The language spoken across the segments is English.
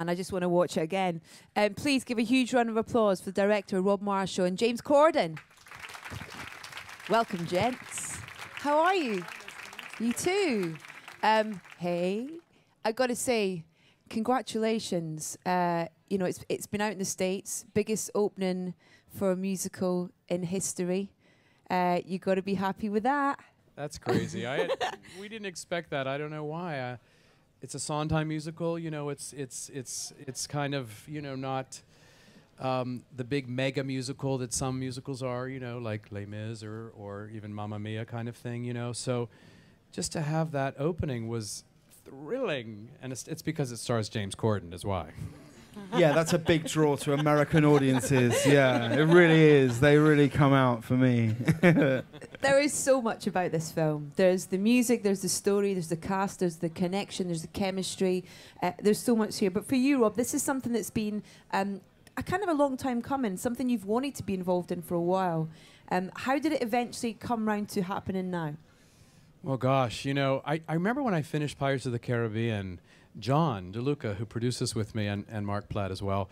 And I just want to watch it again. Please give a huge round of applause for the director, Rob Marshall, and James Corden. Welcome, gents. How are you? You too. Hey, I got to say, congratulations. You know, it's been out in the States, biggest opening for a musical in history. You got to be happy with that. That's crazy. We didn't expect that. I don't know why. It's a Sondheim musical. You know, it's kind of, you know, not the big mega musical that some musicals are. You know, like Les Mis or even Mamma Mia kind of thing. You know, so just to have that opening was thrilling, and it's because it stars James Corden, is why. Yeah, that's a big draw to American audiences. Yeah, it really is. They really come out for me. There is so much about this film. There's the music, there's the story, there's the cast, there's the connection, there's the chemistry. There's so much here. But for you, Rob, this is something that's been a kind of a long time coming, something you've wanted to be involved in for a while. How did it eventually come round to happening now? Well, gosh, you know, I remember when I finished Pirates of the Caribbean, John DeLuca, who produced this with me, and Mark Platt as well,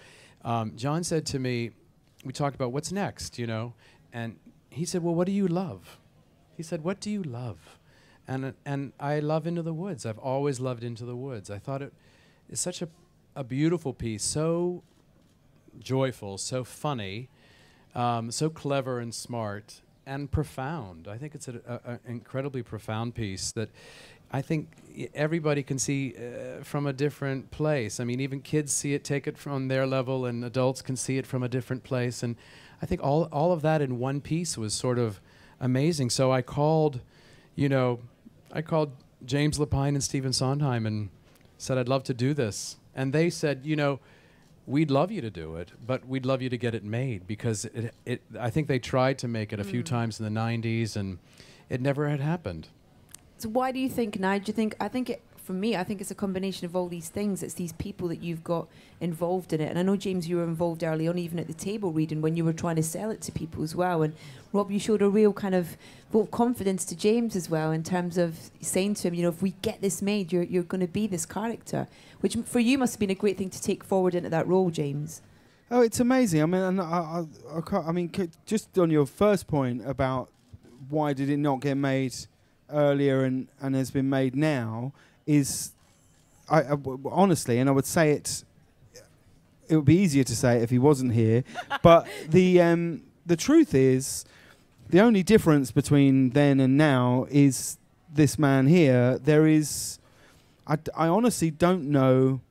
John said to me, we talked about what's next, you know, and he said, well, what do you love? He said, what do you love? And I love Into the Woods. I've always loved Into the Woods. I thought it is such a beautiful piece, so joyful, so funny, so clever and smart, and profound. I think it's an incredibly profound piece that I think everybody can see from a different place. I mean, even kids see it, take it from their level, and adults can see it from a different place. And I think all of that in one piece was sort of amazing. So I called, you know, James Lapine and Stephen Sondheim and said, I'd love to do this. And they said, you know, we'd love you to do it, but we'd love you to get it made, because I think they tried to make it a few times in the 90s, and it never had happened. So why do you think now? Do you think, for me, I think it's a combination of all these things. It's these people that you've got involved in it. And I know, James, you were involved early on, even at the table reading, when you were trying to sell it to people as well. And Rob, you showed a real kind of vote of confidence to James as well, in terms of saying to him, you know, if we get this made, you're going to be this character, which for you must have been a great thing to take forward into that role, James. Oh, it's amazing. I mean, and I can't, I mean, just on your first point about why did it not get made earlier and has been made now, is honestly, and I would say it would be easier to say it if he wasn't here, but the truth is, the only difference between then and now is this man here. There is, I honestly don't know,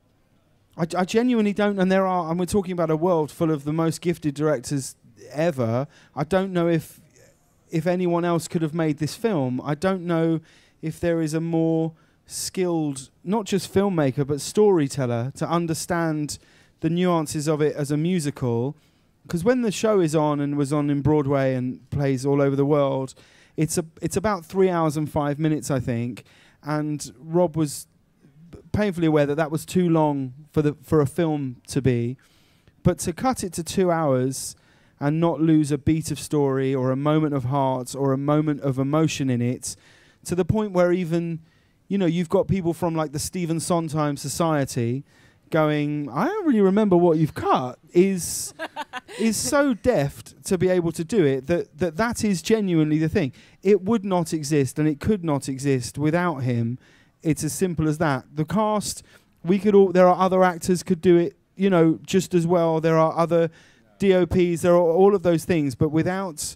I genuinely don't, and and we're talking about a world full of the most gifted directors ever. I don't know if anyone else could have made this film. I don't know if there is a more skilled, not just filmmaker, but storyteller to understand the nuances of it as a musical. Because when the show is on and was on in Broadway and plays all over the world, it's about 3 hours and 5 minutes, I think. And Rob was painfully aware that was too long for a film to be. But to cut it to 2 hours and not lose a beat of story or a moment of heart or a moment of emotion in it, to the point where even, you know, you've got people from like the Stephen Sondheim Society going, I don't really remember what you've cut, is so deft to be able to do it that is genuinely the thing. It would not exist and it could not exist without him. It's as simple as that. The cast, there are other actors could do it, you know, just as well. There are other DOPs, there are all of those things, but without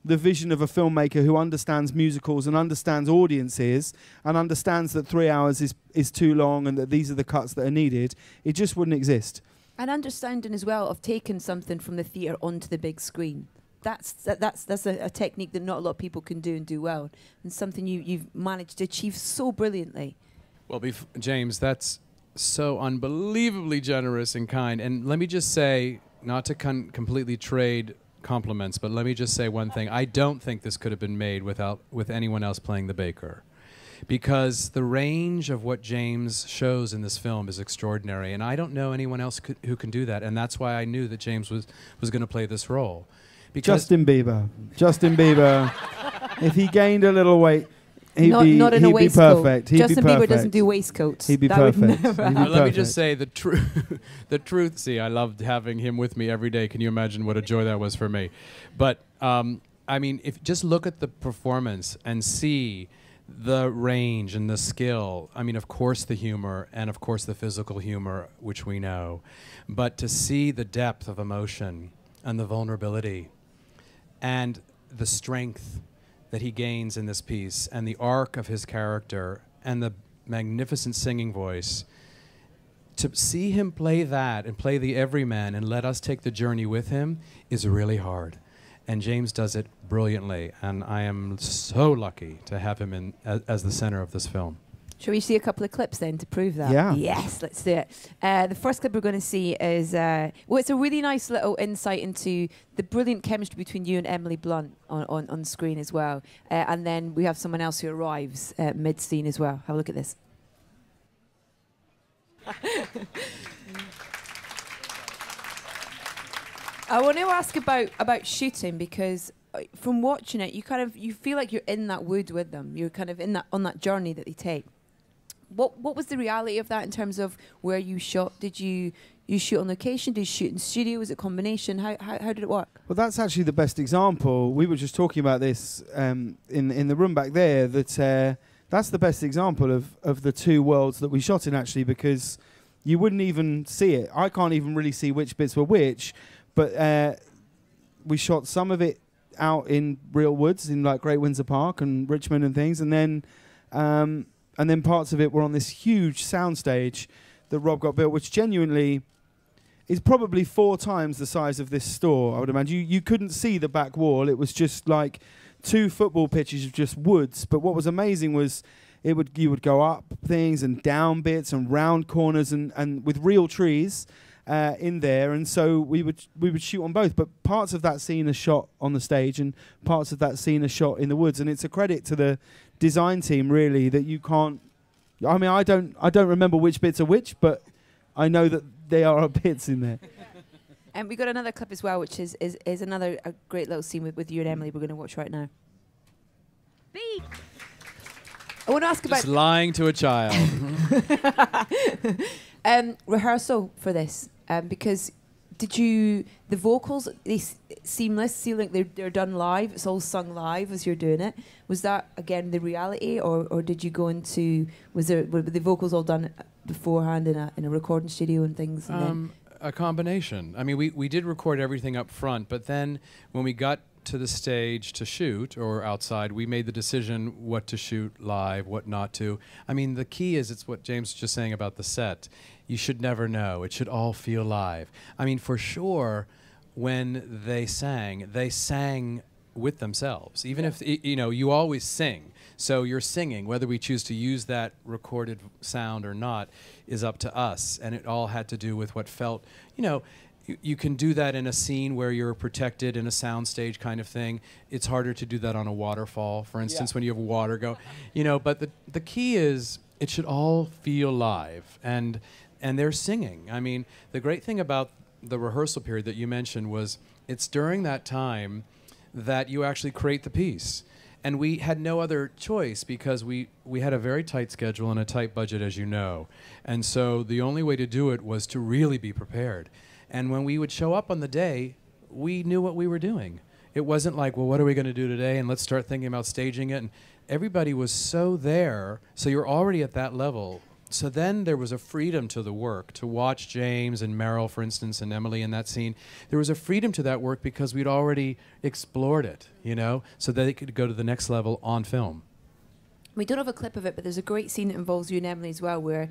the vision of a filmmaker who understands musicals and understands audiences and understands that 3 hours is too long and that these are the cuts that are needed, it just wouldn't exist. And understanding as well of taking something from the theatre onto the big screen. That's a technique that not a lot of people can do and do well, and something you've managed to achieve so brilliantly. Well, James, that's so unbelievably generous and kind. And let me just say, not to completely trade compliments, but let me just say one thing. I don't think this could have been made with anyone else playing the baker, because the range of what James shows in this film is extraordinary, and I don't know anyone else who can do that, and that's why I knew that James was going to play this role. Justin Bieber. If he gained a little weight, Not in a waistcoat. Perfect. He'd Justin be Bieber perfect. doesn't do waistcoats. He'd be That would perfect. never He'd be happen. Let me perfect. just say the truth. The truth. See, I loved having him with me every day. Can you imagine what a joy that was for me? But I mean, if just look at the performance and see the range and the skill. I mean, of course, the humor and of course the physical humor, which we know, but to see the depth of emotion and the vulnerability and the strength that he gains in this piece and the arc of his character and the magnificent singing voice, to see him play that and play the everyman and let us take the journey with him is really hard. And James does it brilliantly, and I am so lucky to have him in as the center of this film. Shall we see a couple of clips then to prove that? Yeah. Yes, let's do it. The first clip we're going to see is, well, it's a really nice little insight into the brilliant chemistry between you and Emily Blunt on screen as well. And then we have someone else who arrives mid-scene as well. Have a look at this. I want to ask about shooting, because from watching it, you feel like you're in that wood with them. You're kind of on that journey that they take. What was the reality of that in terms of where you shot? Did you shoot on location? Did you shoot in studio? Was it a combination? How did it work? Well, that's actually the best example. We were just talking about this in the room back there. That's the best example of the two worlds that we shot in, actually, because you wouldn't even see it. I can't even really see which bits were which. But we shot some of it out in real woods, in like Great Windsor Park and Richmond and things, and then parts of it were on this huge soundstage that Rob got built, which genuinely is probably 4 times the size of this store. I would imagine you couldn't see the back wall; it was just like 2 football pitches of just woods. But what was amazing was you would go up things and down bits and round corners and with real trees. In there, and so we would shoot on both, but parts of that scene are shot on the stage and parts of that scene are shot in the woods, and it's a credit to the design team, really, that you can't. I mean, I don't remember which bits are which, but I know that there are bits in there. And we got another clip as well, which is another a great little scene with you and Emily. We're going to watch right now. I want to ask about Just lying to a child. rehearsal for this, because the vocals, seamless, like they're done live, it's all sung live as you're doing it. Was that again the reality, or did you go into, were the vocals all done beforehand in a recording studio and things? And then A combination. I mean, we did record everything up front, but then when we got to the stage to shoot or outside, we made the decision what to shoot live, what not to. I mean, the key is, it's what James was just saying about the set. You should never know. It should all feel live. I mean, for sure, when they sang with themselves. Even if, you always sing. So you're singing, whether we choose to use that recorded sound or not is up to us. And it all had to do with what felt, you can do that in a scene where you're protected in a soundstage kind of thing. It's harder to do that on a waterfall, for instance, when you have water go. But the key is it should all feel live, and they're singing. I mean, the great thing about the rehearsal period that you mentioned was it's during that time that you actually create the piece. And we had no other choice, because we had a very tight schedule and a tight budget, as you know. And so the only way to do it was to really be prepared. And when we would show up on the day, we knew what we were doing. It wasn't like, well, what are we going to do today? And let's start thinking about staging it. And everybody was so there, so you're already at that level. So then there was a freedom to the work, to watch James and Meryl, for instance, and Emily in that scene. There was a freedom to that work because we'd already explored it, so that it could go to the next level on film. we don't have a clip of it, but there's a great scene that involves you and Emily as well, where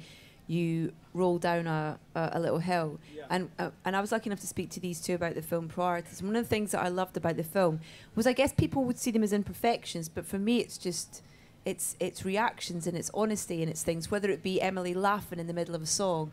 you roll down a little hill. Yeah. And I was lucky enough to speak to these two about the film prior to this. One of the things that I loved about the film was, I guess people would see them as imperfections, but for me it's just, it's reactions and it's honesty and it's things, whether it be Emily laughing in the middle of a song,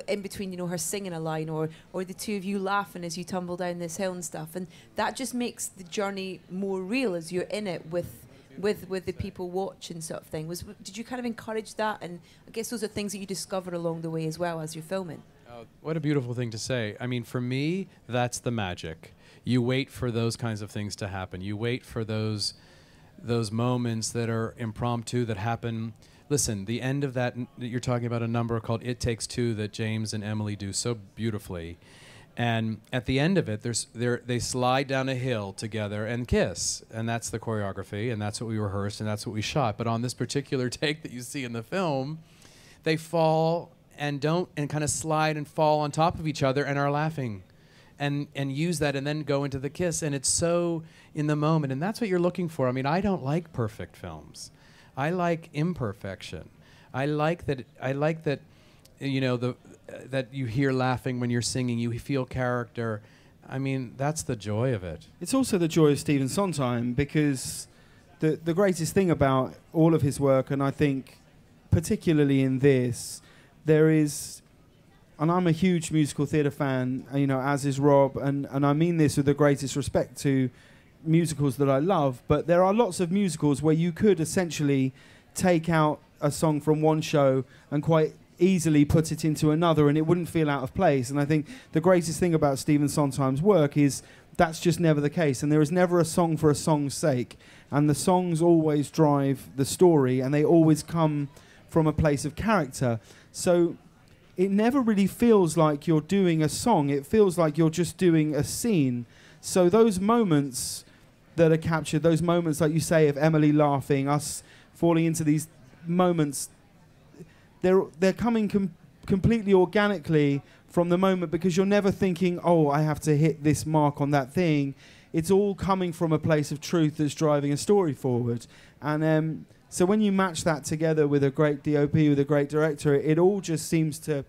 in between, her singing a line, or the two of you laughing as you tumble down this hill and stuff. And that just makes the journey more real as you're in it with the people watching, sort of thing. Did you kind of encourage that? And I guess those are things that you discover along the way as well as you're filming. What a beautiful thing to say. I mean, for me, that's the magic. You wait for those kinds of things to happen. You wait for those those moments that are impromptu that happen. Listen, the end of that you're talking about, a number called It Takes Two that James and Emily do so beautifully. And at the end of it, they slide down a hill together and kiss. And that's the choreography, and that's what we rehearsed, and that's what we shot. But on this particular take that you see in the film, they fall and kind of slide and fall on top of each other and are laughing. And use that and then go into the kiss. And it's so in the moment. And that's what you're looking for. I mean, I don't like perfect films. I like imperfection. I like that, you know, that you hear laughing when you're singing. You feel character. I mean, that's the joy of it. It's also the joy of Stephen Sondheim, because the greatest thing about all of his work, and I think particularly in this, there is, and I'm a huge musical theatre fan, you know, as is Rob, and I mean this with the greatest respect to musicals that I love, but there are lots of musicals where you could essentially take out a song from one show and quite easily put it into another and it wouldn't feel out of place. And I think the greatest thing about Stephen Sondheim's work is that's just never the case, and there is never a song for a song's sake, and the songs always drive the story and they always come from a place of character. So it never really feels like you're doing a song, it feels like you're just doing a scene. So those moments that are captured, those moments, like you say, of Emily laughing, us falling into these moments, they're coming completely organically from the moment, because you're never thinking, oh, I have to hit this mark on that thing. It's all coming from a place of truth that's driving a story forward. And so when you match that together with a great DOP, with a great director, it all just seems to,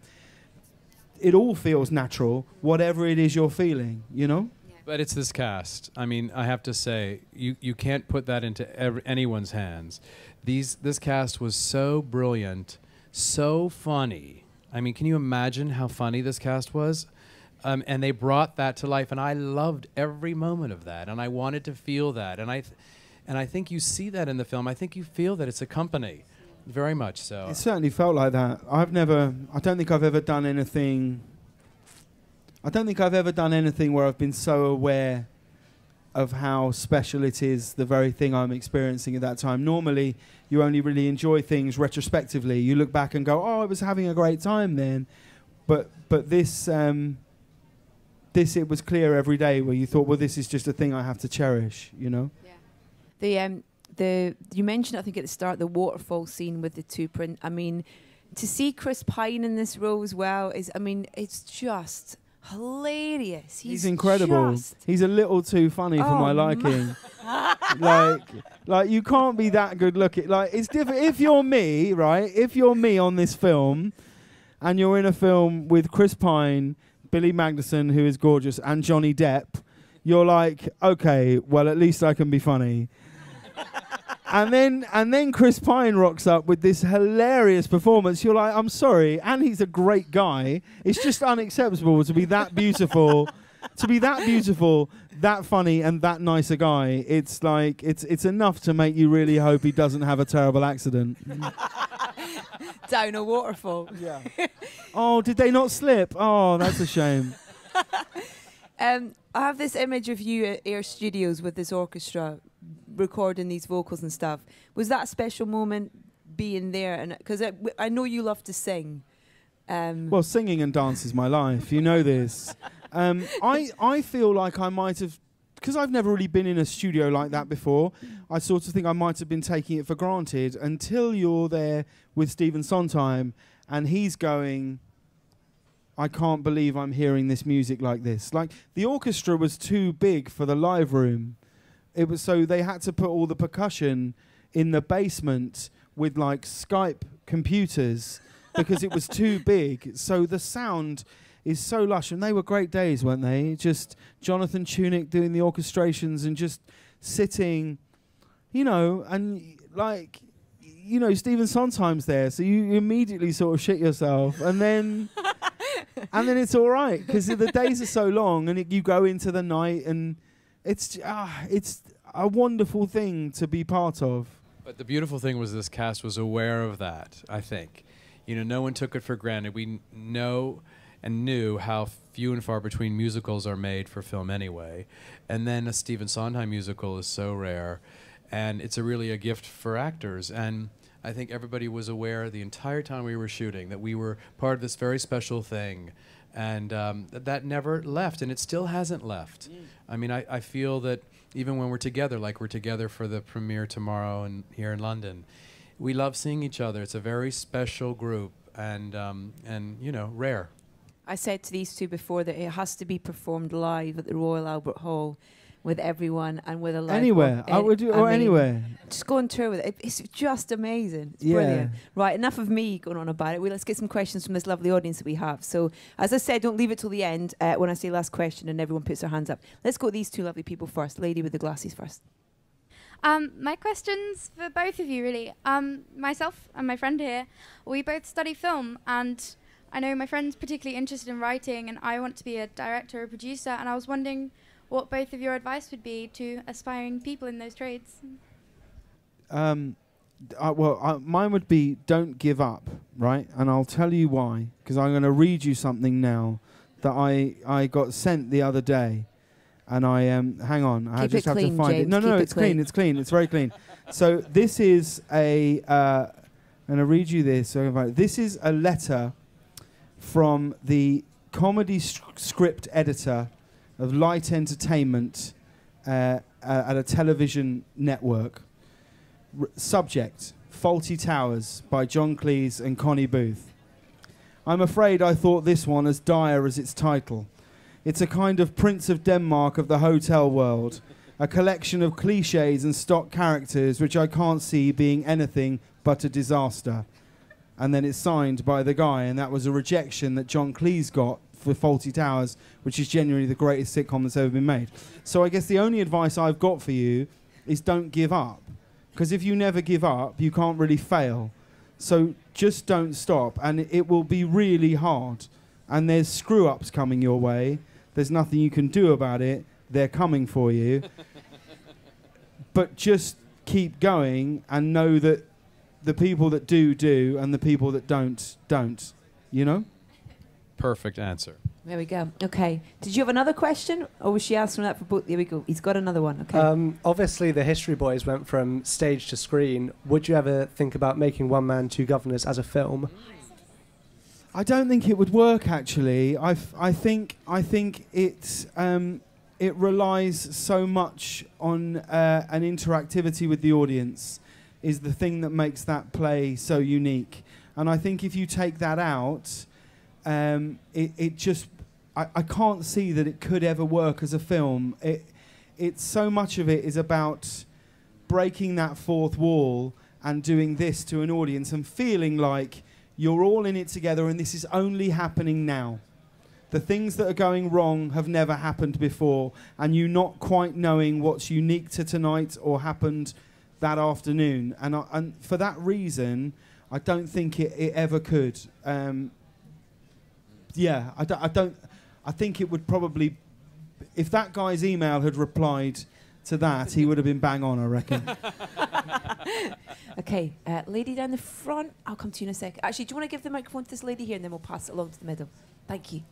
it all feels natural, whatever it is you're feeling, you know? But it's this cast. I mean, I have to say, you can't put that into anyone's hands. This cast was so brilliant, so funny. I mean, can you imagine how funny this cast was? And they brought that to life, and I loved every moment of that, and I wanted to feel that. And I think you see that in the film. I think you feel that it's a company, very much so. It certainly felt like that. I don't think I've ever done anything where I've been so aware of how special it is, the very thing I'm experiencing at that time. Normally, you only really enjoy things retrospectively. You look back and go, oh, I was having a great time then. But this, it was clear every day where you thought, well, this is just a thing I have to cherish, you know? Yeah. You mentioned, I think at the start, the waterfall scene with the two print. I mean, to see Chris Pine in this role as well it's just hilarious. He's incredible. He's a little too funny for my liking. like you can't be that good looking. Like, it's different if you're me, right? If you're me on this film, and you're in a film with Chris Pine, Billy Magnuson, who is gorgeous, and Johnny Depp, you're like, okay, well, at least I can be funny. And then Chris Pine rocks up with this hilarious performance. You're like, I'm sorry, and he's a great guy. It's just unacceptable to be that beautiful, that funny, and that nice a guy. It's like it's enough to make you really hope he doesn't have a terrible accident. Down a waterfall. Yeah. Oh, did they not slip? Oh, that's a shame. I have this image of you at Air Studios with this orchestra recording these vocals and stuff. Was that a special moment being there? And because I know you love to sing. Well, singing and dance is my life. You know this. I feel like I might have, because I've never really been in a studio like that before, I sort of think I might have been taking it for granted until you're there with Stephen Sondheim and he's going, I can't believe I'm hearing this music like this. Like, the orchestra was too big for the live room. It was, so they had to put all the percussion in the basement with like Skype computers because it was too big. So the sound is so lush, and they were great days, weren't they? Just Jonathan Tunick doing the orchestrations and just sitting, you know, and like, you know, Stephen Sondheim's there, so you immediately sort of shit yourself, and then and then it's all right because the days are so long, and you go into the night, and it's a wonderful thing to be part of. But the beautiful thing was this cast was aware of that, I think. You know, no one took it for granted. We know and knew how few and far between musicals are made for film anyway. And then a Stephen Sondheim musical is so rare. and it's really a gift for actors. And I think everybody was aware the entire time we were shooting that we were part of this very special thing, and that never left, and it still hasn't left. I mean, I feel that even when we're together, like we're together for the premiere tomorrow and here in London, we love seeing each other. It's a very special group, and you know, rare. I said to these two before that it has to be performed live at the Royal Albert Hall with everyone and with a live Anywhere. I would do, or anywhere. Just go on tour with it. It's just amazing. It's Yeah. brilliant. Right, enough of me going on about it. Let's get some questions from this lovely audience that we have. So, as I said, don't leave it till the end when I say last question and everyone puts their hands up. Let's go with these two lovely people first. Lady with the glasses first. My question's for both of you, really. Myself and my friend here, we both study film, and I know my friend's particularly interested in writing, and I want to be a director or producer, and I was wondering what both of your advice would be to aspiring people in those trades. Mine would be don't give up, right? And I'll tell you why, because I'm going to read you something now that I got sent the other day, and I hang on, I just have to find it. No, it's clean. It's clean. It's very clean. So this is I'm going to read you this. So this is a letter from the comedy script editor of Light Entertainment at a television network. Subject: Faulty Towers by John Cleese and Connie Booth. I'm afraid I thought this one as dire as its title. It's a kind of Prince of Denmark of the hotel world, a collection of cliches and stock characters which I can't see being anything but a disaster. And then it's signed by the guy, and that was a rejection that John Cleese got for Faulty Towers, which is genuinely the greatest sitcom that's ever been made. So I guess the only advice I've got for you is don't give up. Because if you never give up, you can't really fail. So just don't stop, and it will be really hard. And there's screw-ups coming your way. There's nothing you can do about it. They're coming for you. But just keep going and know that the people that do, and the people that don't. You know? Perfect answer. There we go. Okay. Did you have another question? Or was she asking that for both? There we go. He's got another one. Okay. Obviously, the History Boys went from stage to screen. Would you ever think about making One Man, Two Governors as a film? I don't think it would work, actually. I think it relies so much on an interactivity with the audience is the thing that makes that play so unique. And I think if you take that out, it just... I can't see that it could ever work as a film. It's so much of it is about breaking that fourth wall and doing this to an audience and feeling like you're all in it together and this is only happening now. The things that are going wrong have never happened before, and you not quite knowing what's unique to tonight or happened that afternoon. And for that reason, I don't think it ever could. Yeah, I think it would probably... If that guy's email had replied to that, he would have been bang on, I reckon. Okay, lady down the front. I'll come to you in a second. Actually, do you want to give the microphone to this lady here, and then we'll pass it along to the middle? Thank you.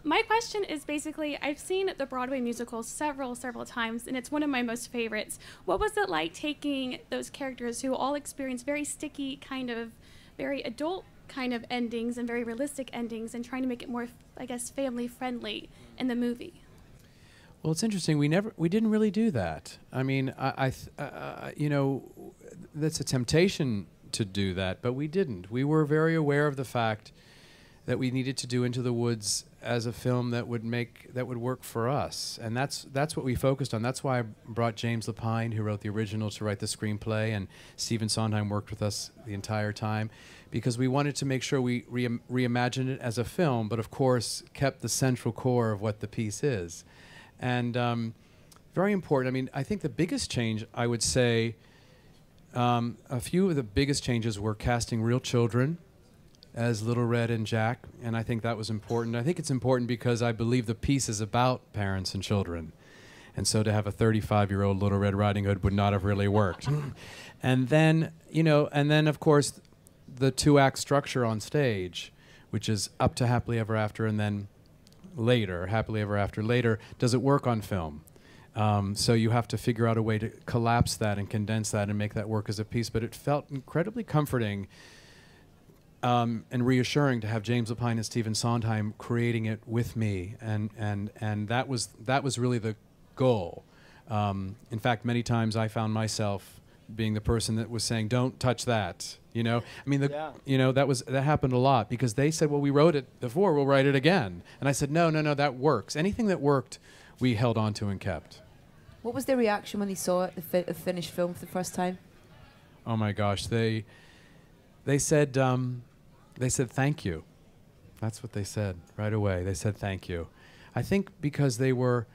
My question is basically, I've seen the Broadway musical several times, and it's one of my most favorites. What was it like taking those characters who all experience very sticky, kind of very adult kind of endings and very realistic endings, and trying to make it more, I guess, family friendly in the movie? Well, it's interesting. We didn't really do that. I mean, you know, that's a temptation to do that, but we didn't. We were very aware of the fact that we needed to do Into the Woods as a film that would work for us, and that's what we focused on. That's why I brought James Lapine, who wrote the original, to write the screenplay, and Stephen Sondheim worked with us the entire time, because we wanted to make sure we reimagined it as a film, but of course kept the central core of what the piece is. And very important. I mean, I think the biggest change, I would say, a few of the biggest changes were casting real children as Little Red and Jack, and I think that was important. I think it's important because I believe the piece is about parents and children, and so to have a 35-year-old Little Red Riding Hood would not have really worked. And then, you know, of course, the two-act structure on stage, which is up to Happily Ever After and then later, Happily Ever After later. Does it work on film? So you have to figure out a way to collapse that and condense that and make that work as a piece. But it felt incredibly comforting and reassuring to have James Lapine and Stephen Sondheim creating it with me, and that was really the goal. In fact, many times I found myself being the person that was saying, "Don't touch that." You know, I mean, that happened a lot because they said, "Well, we wrote it before, we'll write it again," and I said, "No, that works." Anything that worked, we held on to and kept. What was their reaction when they saw it, the finished film for the first time? Oh my gosh, they said thank you. That's what they said right away. They said thank you. I think because they were,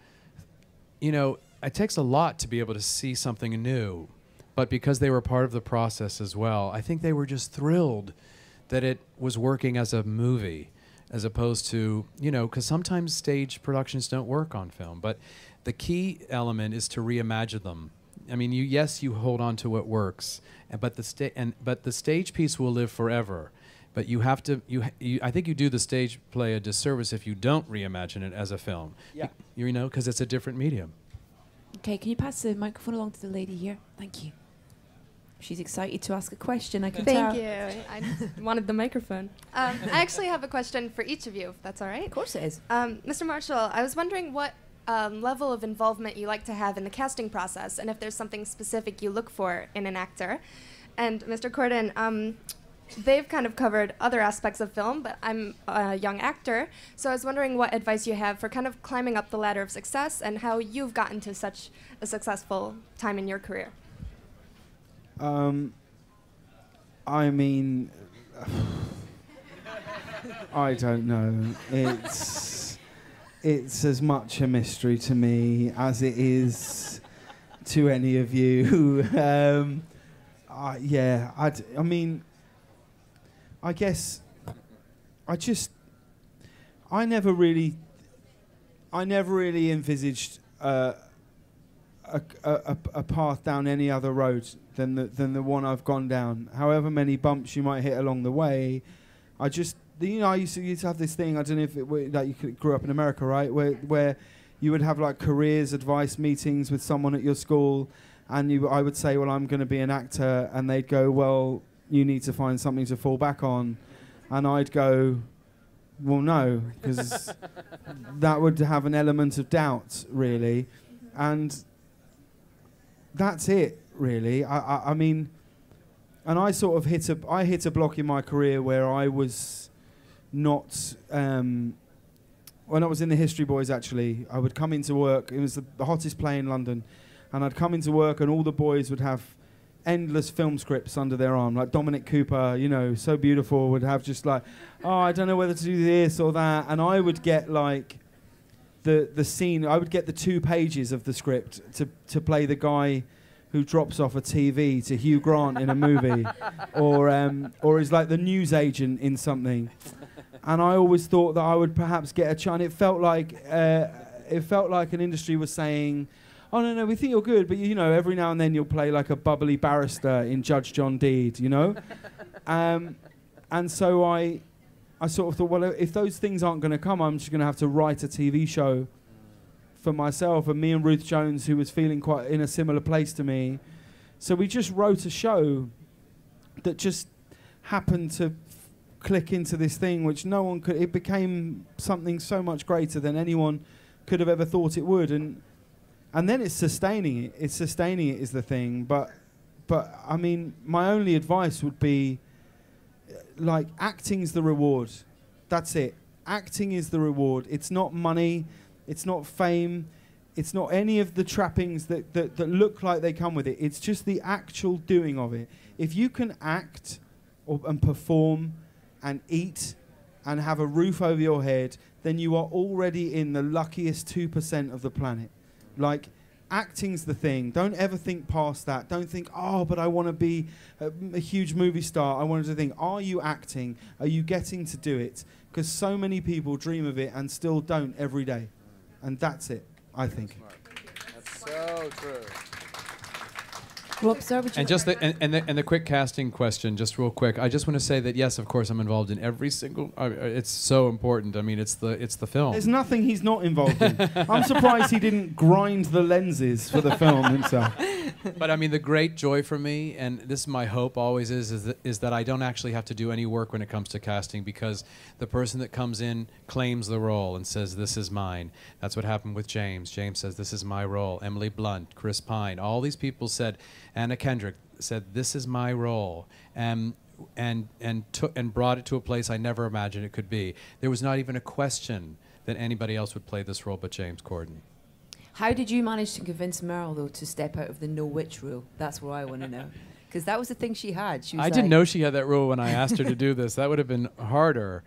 it takes a lot to be able to see something new, but because they were part of the process as well, I think they were just thrilled that it was working as a movie, as opposed to, because sometimes stage productions don't work on film, but the key element is to reimagine them. I mean, you hold on to what works, but the stage piece will live forever. But you have to. I think you do the stage play a disservice if you don't reimagine it as a film. Yeah. Because it's a different medium. Okay, can you pass the microphone along to the lady here? Thank you. She's excited to ask a question. I can tell. Thank you. I just wanted the microphone. I actually have a question for each of you, if that's all right. Of course it is. Mr. Marshall, I was wondering what level of involvement you like to have in the casting process, and if there's something specific you look for in an actor. And Mr. Corden, they've kind of covered other aspects of film, but I'm a young actor, so I was wondering what advice you have for kind of climbing up the ladder of success and how you've gotten to such a successful time in your career. I mean, I don't know. It's as much a mystery to me as it is to any of you. I mean, I guess I never really envisaged a path down any other road than the one I've gone down. However many bumps you might hit along the way, I used to have this thing. I don't know if you grew up in America, right? Where you would have like careers advice meetings with someone at your school, and I would say, well, I'm going to be an actor, and they'd go, well, you need to find something to fall back on, and I'd go, well, no, because that would have an element of doubt, really, and that's it, really. I mean, and I sort of hit a block in my career where I was not. When I was in the History Boys, actually, I would come into work. It was the hottest play in London, and I'd come into work, and all the boys would have endless film scripts under their arm, like Dominic Cooper, so beautiful, would have just like, oh, I don't know whether to do this or that, and I would get like the scene. I would get the 2 pages of the script to play the guy who drops off a TV to Hugh Grant in a movie, or is like the news agent in something. And I always thought that I would perhaps get a chance. It felt like an industry was saying, "Oh no, we think you're good, but every now and then you'll play like a bubbly barrister in Judge John Deed, And so I sort of thought, well, if those things aren't going to come, I'm just going to have to write a TV show for myself. And me and Ruth Jones, who was feeling quite in a similar place to me, so we just wrote a show that just happened to click into this thing, which no one could. It became something so much greater than anyone could have ever thought it would, and then it's sustaining it. It's sustaining it is the thing. But I mean, my only advice would be, like, acting's the reward. That's it. Acting is the reward. It's not money. It's not fame. It's not any of the trappings that look like they come with it. It's just the actual doing of it. If you can act and perform and eat and have a roof over your head, then you are already in the luckiest 2% of the planet. Like, acting's the thing. Don't ever think past that. Don't think, oh, but I want to be a huge movie star. I wanted to think, are you acting? Are you getting to do it? Because so many people dream of it and still don't every day. And that's it, I think. That's so true. Rob, sir, would you And just the quick casting question, just real quick. I just want to say that yes, of course, I'm involved in every single. It's so important. I mean, it's the film. There's nothing he's not involved in. I'm surprised he didn't grind the lenses for the film himself. But I mean, the great joy for me, and this is my hope always is that I don't actually have to do any work when it comes to casting, because the person that comes in claims the role and says, "This is mine." That's what happened with James. James says, "This is my role." Emily Blunt, Chris Pine, all these people said. Anna Kendrick said, "This is my role," and brought it to a place I never imagined it could be. There was not even a question that anybody else would play this role but James Corden. How did you manage to convince Meryl, though, to step out of the no witch rule? That's what I want to know. Because that was the thing she had. She was I didn't know she had that rule when I asked her to do this. That would have been harder.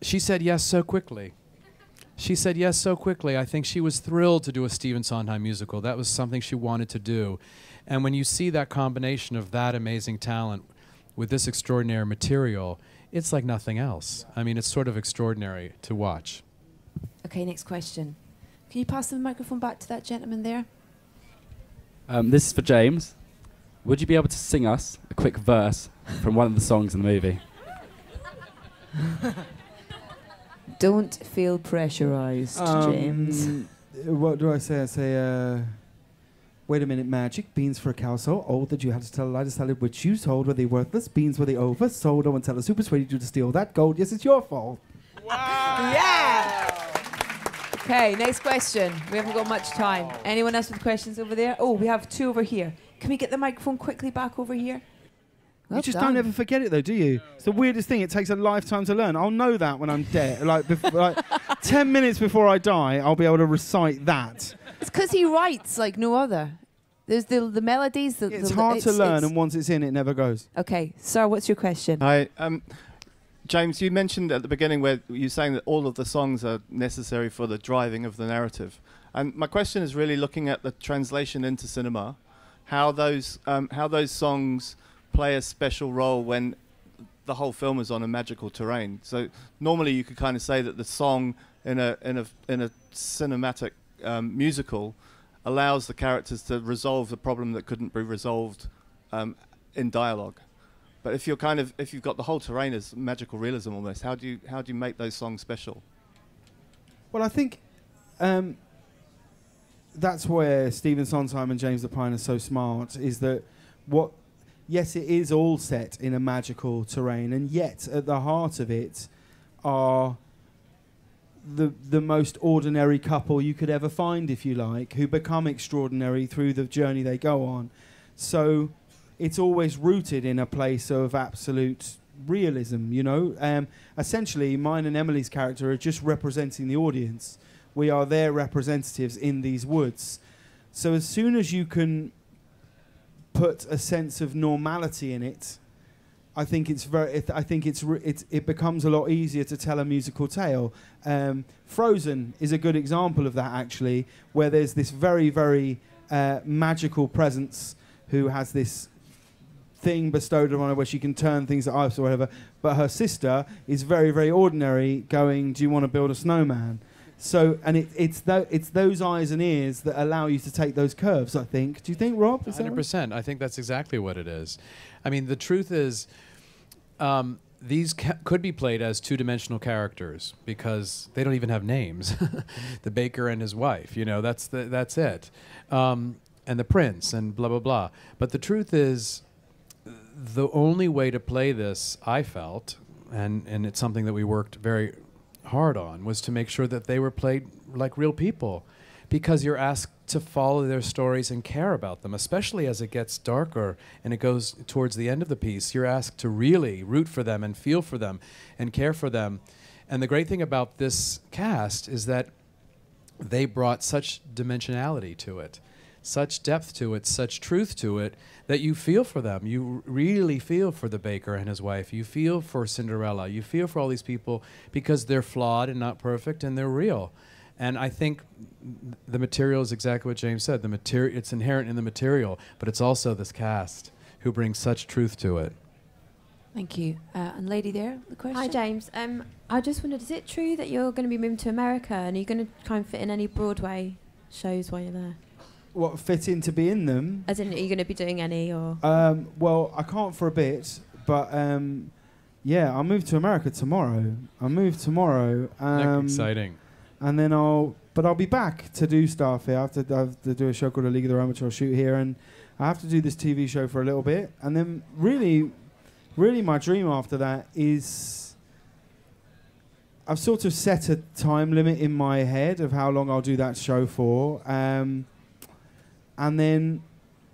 She said yes so quickly. She said yes so quickly. I think she was thrilled to do a Stephen Sondheim musical. That was something she wanted to do. And when you see that combination of that amazing talent with this extraordinary material, it's like nothing else. I mean, it's sort of extraordinary to watch. Okay, next question. Can you pass the microphone back to that gentleman there? This is for James. Would you be able to sing us a quick verse from one of the songs in the movie? Don't feel pressurized, James. What do I say? I say, wait a minute, magic. Beans for a cow so old that you had to tell a lie to sell it, which you told. Were they worthless? Beans were they oversold? Oh, and tell us who persuaded you to steal that gold? Yes, it's your fault. Wow! Yeah! Okay, next question. We haven't got much time. Anyone else with questions over there? Oh, we have two over here. Can we get the microphone quickly back over here? Well you just done. don't ever forget it, though, do you? It's the weirdest thing. It takes a lifetime to learn. I'll know that when I'm dead. like 10 minutes before I die, I'll be able to recite that. It's because he writes like no other. There's the melodies. It's hard to learn, and once it's in, it never goes. Okay, sir, what's your question? Hi. James, you mentioned at the beginning where you were saying that all of the songs are necessary for the driving of the narrative. And my question is really looking at the translation into cinema, how those songs play a special role when the whole film is on a magical terrain. So normally you could kind of say that the song in a cinematic musical allows the characters to resolve the problem that couldn't be resolved in dialogue. But if you've got the whole terrain as magical realism almost, how do you make those songs special? Well, I think that's where Stephen Sondheim and James Lapine are so smart. Is that yes, it is all set in a magical terrain, and yet at the heart of it are the most ordinary couple you could ever find, if you like, who become extraordinary through the journey they go on. So it's always rooted in a place of absolute realism, you know. Essentially, mine and Emily's character are just representing the audience. We are their representatives in these woods. So as soon as you can put a sense of normality in it, I think it becomes a lot easier to tell a musical tale. Frozen is a good example of that, actually, where there's this very, very magical presence who has this thing bestowed on her where she can turn things to ice or whatever, but her sister is very, very ordinary, going, "Do you want to build a snowman?" So, and it's those eyes and ears that allow you to take those curves, I think. Do you think, Rob? 100%. I think that's exactly what it is. I mean, the truth is, these could be played as two-dimensional characters because they don't even have names. The baker and his wife, you know, that's it. And the prince and blah, blah, blah. But the truth is, the only way to play this, I felt, and it's something that we worked very hard on, was to make sure that they were played like real people, because you're asked to follow their stories and care about them, especially as it gets darker and it goes towards the end of the piece. You're asked to really root for them and feel for them and care for them. And the great thing about this cast is that they brought such dimensionality to it, such depth to it, such truth to it, that you feel for them. You really feel for the baker and his wife. You feel for Cinderella. You feel for all these people because they're flawed and not perfect, and they're real. And I think the material is exactly what James said. It's inherent in the material, but it's also this cast who brings such truth to it. Thank you. And lady there, the question? Hi, James. I just wondered, is it true that you're going to be moving to America, and are you going to try and fit in any Broadway shows while you're there? what fit in to be in them. As in, are you going to be doing any or? Well, I can't for a bit, but yeah, I'll move to America tomorrow. Exciting. And then I'll be back to do stuff here. I have to do a show called A League of Their Own, which I'll shoot here, and I have to do this TV show for a little bit, and then really my dream after that is I've sort of set a time limit in my head of how long I'll do that show for, and then,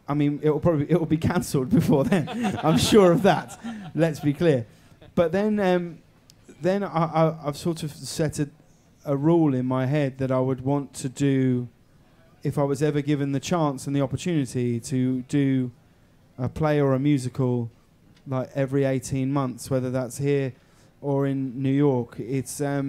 I mean, it'll be cancelled before then. I'm sure of that. Let's be clear. But then I've sort of set a rule in my head that I would want to do, if I was ever given the chance and the opportunity to do a play or a musical, like every 18 months, whether that's here or in New York. It's I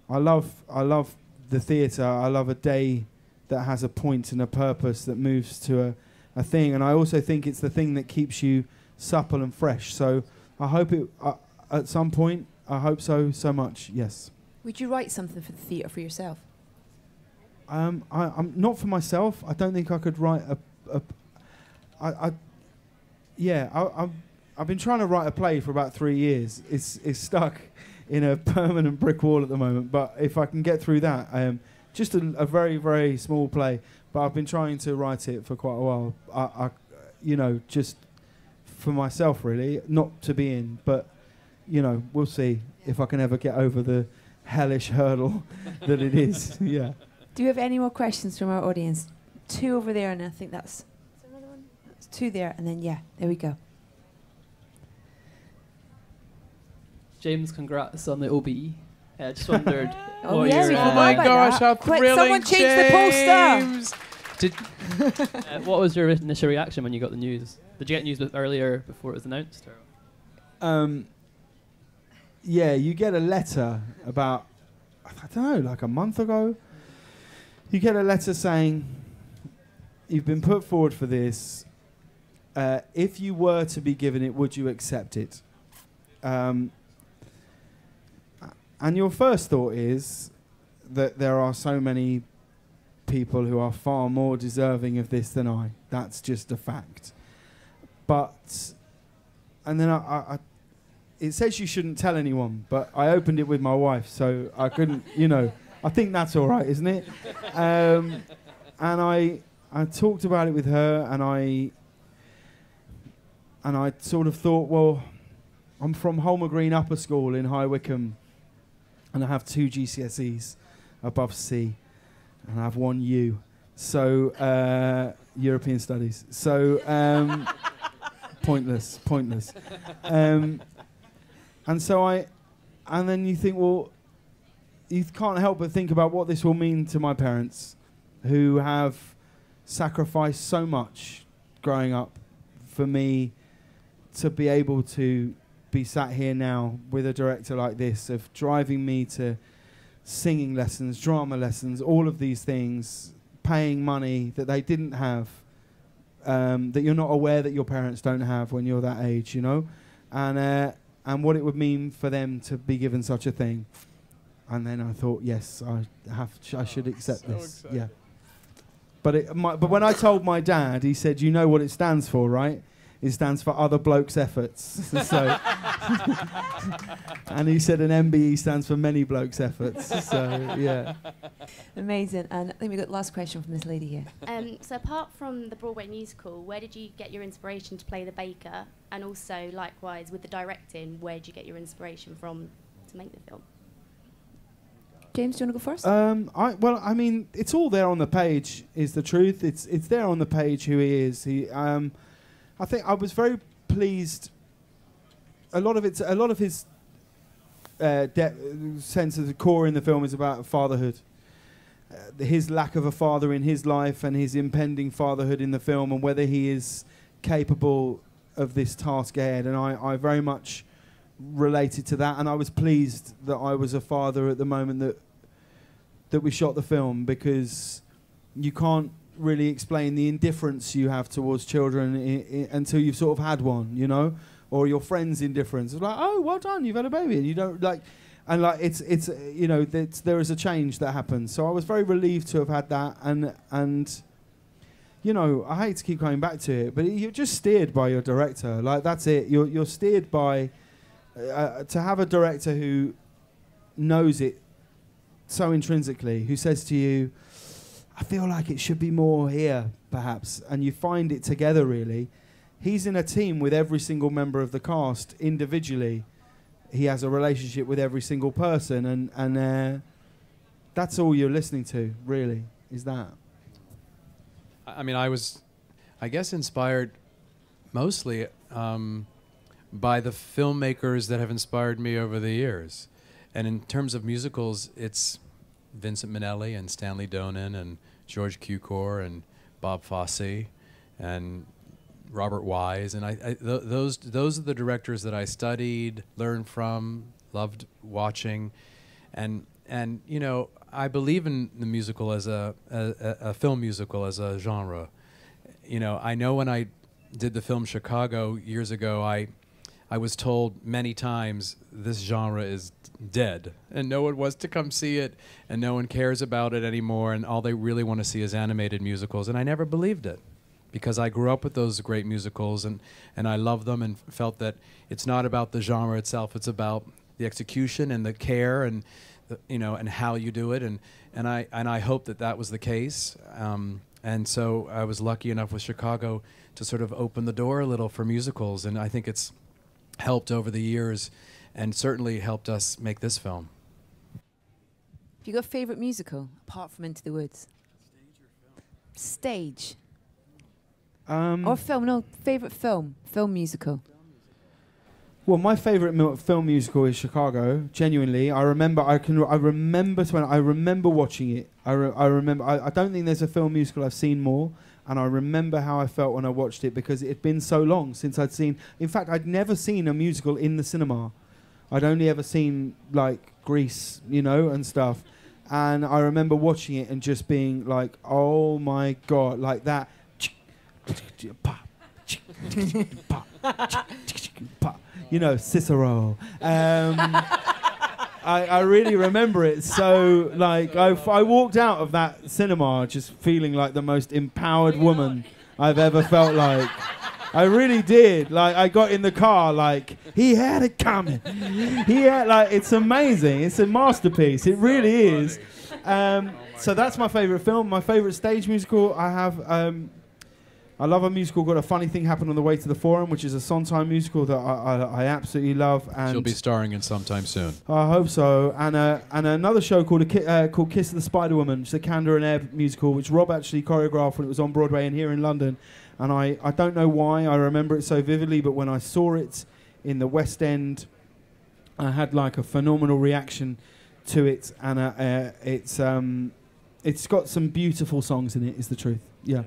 love the theatre. I love a day that has a point and a purpose that moves to a thing, and I also think it's the thing that keeps you supple and fresh. So I hope it at some point. I hope so much. Yes. Would you write something for the theatre for yourself? I'm not for myself. I don't think I could write I've been trying to write a play for about 3 years. It's stuck in a permanent brick wall at the moment. But if I can get through that, just a very, very small play. But I've been trying to write it for quite a while. I just for myself really, not to be in. But we'll see if I can ever get over the hellish hurdle that it is. Yeah. Do you have any more questions from our audience? 2 over there, and I think that's... Is there another one? That's 2 there, and then, yeah, there we go. James, congrats on the OBE. Just wondered Oh my gosh, how Quick, thrilling, someone change the poster! What was your initial reaction when you got the news? Did you get news earlier before it was announced? Or? Yeah, you get a letter about, I don't know, like a month ago. You get a letter saying, you've been put forward for this. If you were to be given it, would you accept it? And your first thought is that there are so many people who are far more deserving of this than I. That's just a fact. But, and then I it says you shouldn't tell anyone, but I opened it with my wife, so I couldn't, I think that's all right, isn't it? And I talked about it with her, and I sort of thought, well, I'm from Holmer Green Upper School in High Wycombe, and I have 2 GCSEs above C, and I have 1 U, so European Studies. So pointless. And then you think, well, you can't help but think about what this will mean to my parents, who have sacrificed so much growing up for me to be able to be sat here now with a director like this, of driving me to singing lessons, drama lessons, all of these things, paying money that they didn't have, that you're not aware that your parents don't have when you're that age, and what it would mean for them to be given such a thing. And then I thought, yes, I should accept this. Exciting. Yeah. But when I told my dad, he said, "You know what it stands for, right? It stands for Other Blokes' Efforts." So, and he said an MBE stands for Many Blokes' Efforts. So yeah. Amazing. And I think we got the last question from this lady here. So apart from the Broadway musical, where did you get your inspiration to play the baker? And also, likewise, with the directing, where did you get your inspiration from to make the film? James, do you want to go first? I mean, it's all there on the page, is the truth. It's there on the page who he is. I think I was very pleased. A lot of his sense of the core in the film is about fatherhood. His lack of a father in his life and his impending fatherhood in the film, and whether he is capable of this task ahead. And I very much related to that, and I was pleased that I was a father at the moment that we shot the film, because you can't really explain the indifference you have towards children until you've sort of had one, or your friend's indifference. It's like, oh, well done, you've had a baby, and you don't like. And like it's you know, there is a change that happens. So I was very relieved to have had that, and you know, I hate to keep coming back to it, but you're just steered by your director. Like that's it. You're steered by to have a director who knows it so intrinsically, who says to you, I feel like it should be more here, perhaps, and you find it together. Really, he's in a team with every single member of the cast individually. He has a relationship with every single person, and that's all you're listening to, really, is that. I mean, I was, I guess, inspired mostly by the filmmakers that have inspired me over the years. And in terms of musicals, it's Vincent Minnelli and Stanley Donen and George Cukor and Bob Fosse and Robert Wise, and those are the directors that I studied, learned from, loved watching, and you know, I believe in the musical as a film musical as a genre. You know, I know when I did the film Chicago years ago, I was told many times this genre is dead, and no one wants to come see it, and no one cares about it anymore, and all they really want to see is animated musicals, and I never believed it. Because I grew up with those great musicals, and I love them, and felt that it's not about the genre itself, it's about the execution and the care and you know, and how you do it, and I hope that was the case, and so I was lucky enough with Chicago to sort of open the door a little for musicals, and I think it's helped over the years, and certainly helped us make this film. Have you got a favourite musical apart from Into the Woods? Stage. Or film? No, favourite film musical. Well, my favourite film musical is Chicago. Genuinely, I remember watching it. I remember. I don't think there's a film musical I've seen more, and I remember how I felt when I watched it because it had been so long since I'd seen. In fact, I'd never seen a musical in the cinema. I'd only ever seen like Grease, you know, and stuff. And I remember watching it and just being like, "Oh my God!" Like that. You know, Cicero. I really remember it. So, like, I walked out of that cinema just feeling like the most empowered woman I've ever felt like. I really did. Like, I got in the car, like, he had it coming. He had, like, it's amazing. It's a masterpiece. It really is. So that's my favourite film. My favourite stage musical, I love a musical called A Funny Thing Happened on the Way to the Forum, which is a Sondheim musical that I absolutely love. And she'll be starring in sometime soon. I hope so. And another show called Kiss of the Spider Woman, which is a Candor and Ebb musical, which Rob actually choreographed when it was on Broadway and here in London. And I don't know why I remember it so vividly, but when I saw it in the West End, I had like a phenomenal reaction to it. And it's got some beautiful songs in it, is the truth. Yeah.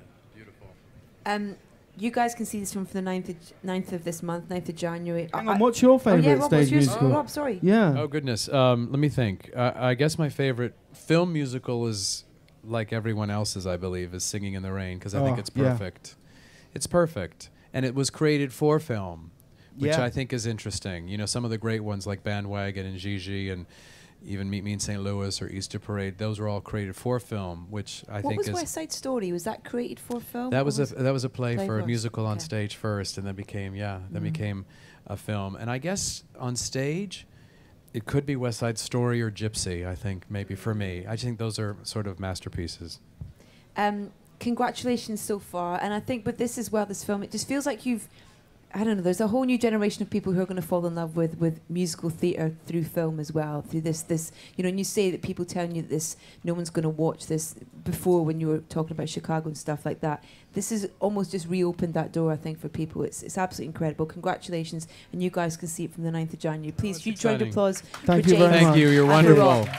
You guys can see this film for the 9th of this month, 9th of January. Hang on, what's your favourite stage musical? Rob, sorry. Yeah. Oh, goodness. Let me think. I guess my favorite film musical is, like everyone else's, I believe, is Singing in the Rain, because I think it's perfect. Yeah. It's perfect. And it was created for film, which I think is interesting. You know, some of the great ones like Bandwagon and Gigi and even Meet Me in St. Louis or Easter Parade, those were all created for film, which I think is... What was West Side Story? Was that created for film? That was a play for a musical on stage first, and then became became a film. And I guess on stage, it could be West Side Story or Gypsy, I think, maybe for me. I think those are sort of masterpieces. Congratulations so far. And I think with this as well, this film, it just feels like you've... I don't know, there's a whole new generation of people who are going to fall in love with musical theatre through film as well, through this, you know, and you say that people telling you that this, no one's going to watch this before when you were talking about Chicago and stuff like that. This has almost just reopened that door, I think, for people. It's absolutely incredible. Congratulations, and you guys can see it from the 9th of January. Please, huge round of applause for James. Thank you very much. Thank you, you're wonderful.